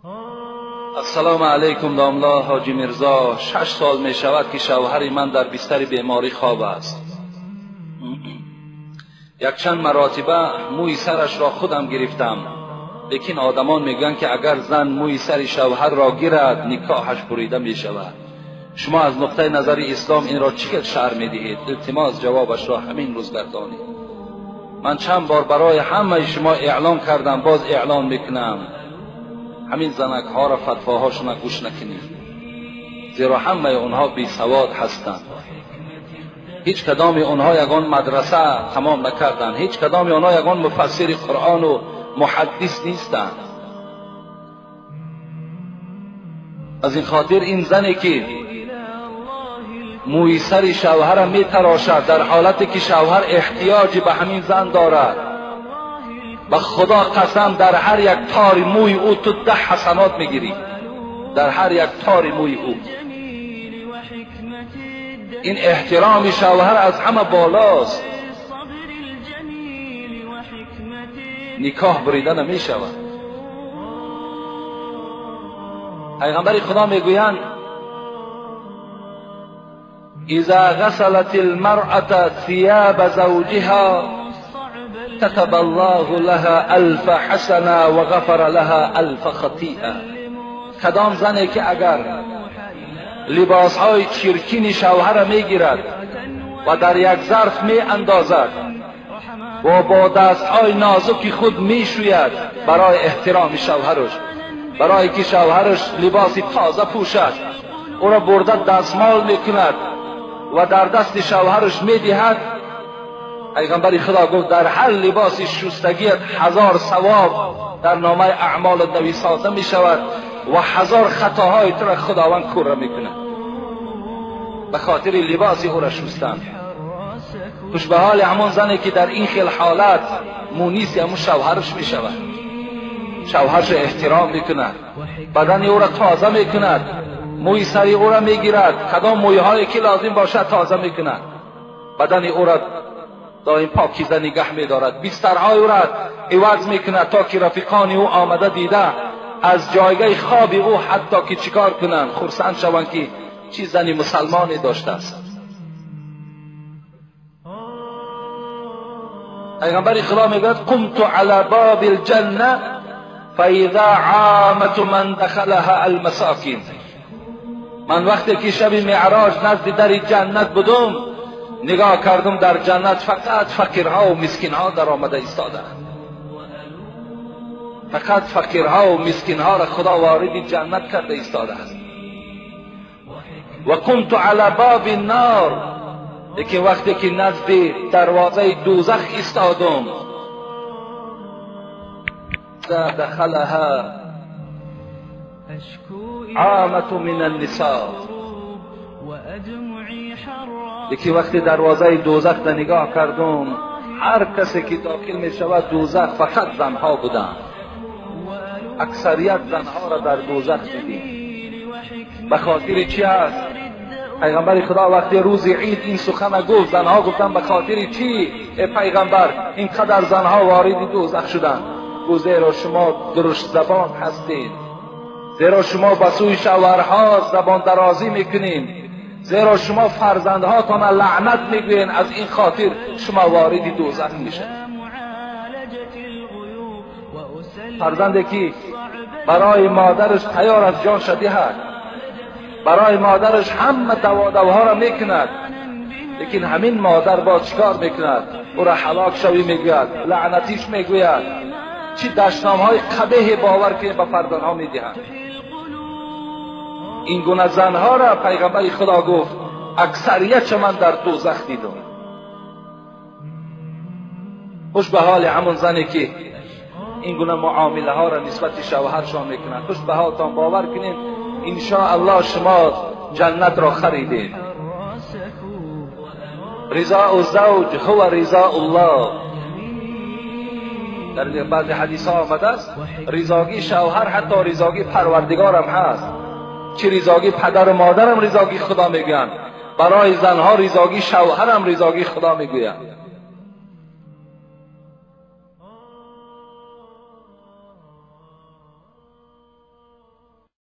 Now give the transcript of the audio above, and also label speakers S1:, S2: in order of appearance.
S1: السلام علیکم داملا حاجی مرزا. 6 سال می شود که شوهر من در بستر بیماری خواب است. یک چند مراتبه موی سرش را خودم گرفتم، لیکن آدمان میگن که اگر زن موی سر شوهر را گیرد نکاحش بریده می شود. شما از نقطه نظر اسلام این را چقدر شرح می دهید؟ التماس جوابش را همین روز گردانید. من چند بار برای همه شما اعلان کردم، باز اعلان میکنم، همین زنک ها را فتواهاشون گوش نکنید، زیرا همه اونها بی سواد هستند. هیچ کدام اونها یگان مدرسه تمام نکردند، هیچ کدام اونها یگان مفسر قرآن و محدث نیستند. از این خاطر این زنی که موی سر شوهر می تراشد در حالتی که شوهر احتیاجی به همین زن دارد، و خدا قسم در هر یک تار موی او تو 10 حسنات میگیری، در هر یک تار موی او. این احترام شوهر از همه بالاست. نکاح بریده نمی شود. پیغمبر خدا میگویند اذا غسلت المرأة ثياب زوجها كتب الله لها 1000 حسنه و غفر لها 1000 خطیئه. کدام زنی که اگر لباسهای چرکین شوهر میگیرد و در یک ظرف می اندازد و با دستهای نازک خود می شوید برای احترام شوهرش، برای که شوهرش لباس تازه پوشد، او را برده دستمال میکند و در دست شوهرش میدهد، پیغمبر خدا گفت در هر لباس شستگیت 1000 ثواب در نامه اعمال نویساده می شود و 1000 خطاهای تو را خداوند کوره میکند به خاطر لباس او را شستن. خوش به حال همون زنی که در این خیل حالت مونیس همون شوهرش می شود، شوهرش احترام میکند، بدن او را تازه میکند، موی سری او را میگیرد، کدام مویهایی که لازم باشد تازه میکند، بدن او را دائم پاکیزه نگه میدارد، بسترهای او را عوض میکند تا که رفیقان او آمده دیده از جایگاه خواب او حتی که چیکار کنند خرسند شوند که چی زنی مسلمانی داشته است. پیغمبر خدا میگوید قمت علی باب الجنه فاذا عامت من دخلها المساکین. من وقتی که شب معراج نزد در جنت بودم، نگاه کردم در جنت فقط فقیرها و مسکینها در آمده ایستادند، فقط فقیرها و مسکینها را خدا وارد جنت کرده ایستاده است. و قمت علی باب النار، لیکن وقتی که نزد دروازه دوزخ ایستادم، دخلها عامة من النساء، لیکن وقتی دروازه دوزخ را نگاه کردم، هر کسی که داخل می شود دوزخ فقط زنها بودند. اکثریت زنها را در دوزخ دیدیم. به خاطر چی است؟ پیغمبر خدا وقتی روز عید این سخن گفت، زنها گفتن به خاطر چی ای پیغمبر اینقدر زنها وارد دوزخ شدند؟ گفت زیرا شما درشت زبان هستید، زیرا شما به سوی شوهرها زبان درازی میکنین، زیرا شما فرزندهاتان لعنت میگوین، از این خاطر شما وارد دوزخ میشن. فرزندی که برای مادرش تیار از جان شده است، برای مادرش همه دواها را میکند، لیکن همین مادر با چیکار میکند؟ او را هلاک شوی میگوید، لعنتیش میگوید، چی دشنامهای قبیح باور که به فرزندها میدهند. این گونه زنها را پیغمبر خدا گفت اکثریت من در دوزخ دیدم. خوش به حال همون زنی که این گونه معامله ها را نسبت شوهرشان میکنند. خوش به حالتان باور کنید ان شاء الله شما جنت را خریدید. رضا الزوج هو رضا الله. در بعض حدیث ها آمده است رضاگی شوهر حتی رضاگی پروردگار هم هست. چه رضاگی پدر و مادر هم رضاگی خدا میگویند، برای زنها رضاگی شوهر هم رضاگی خدا میگویند.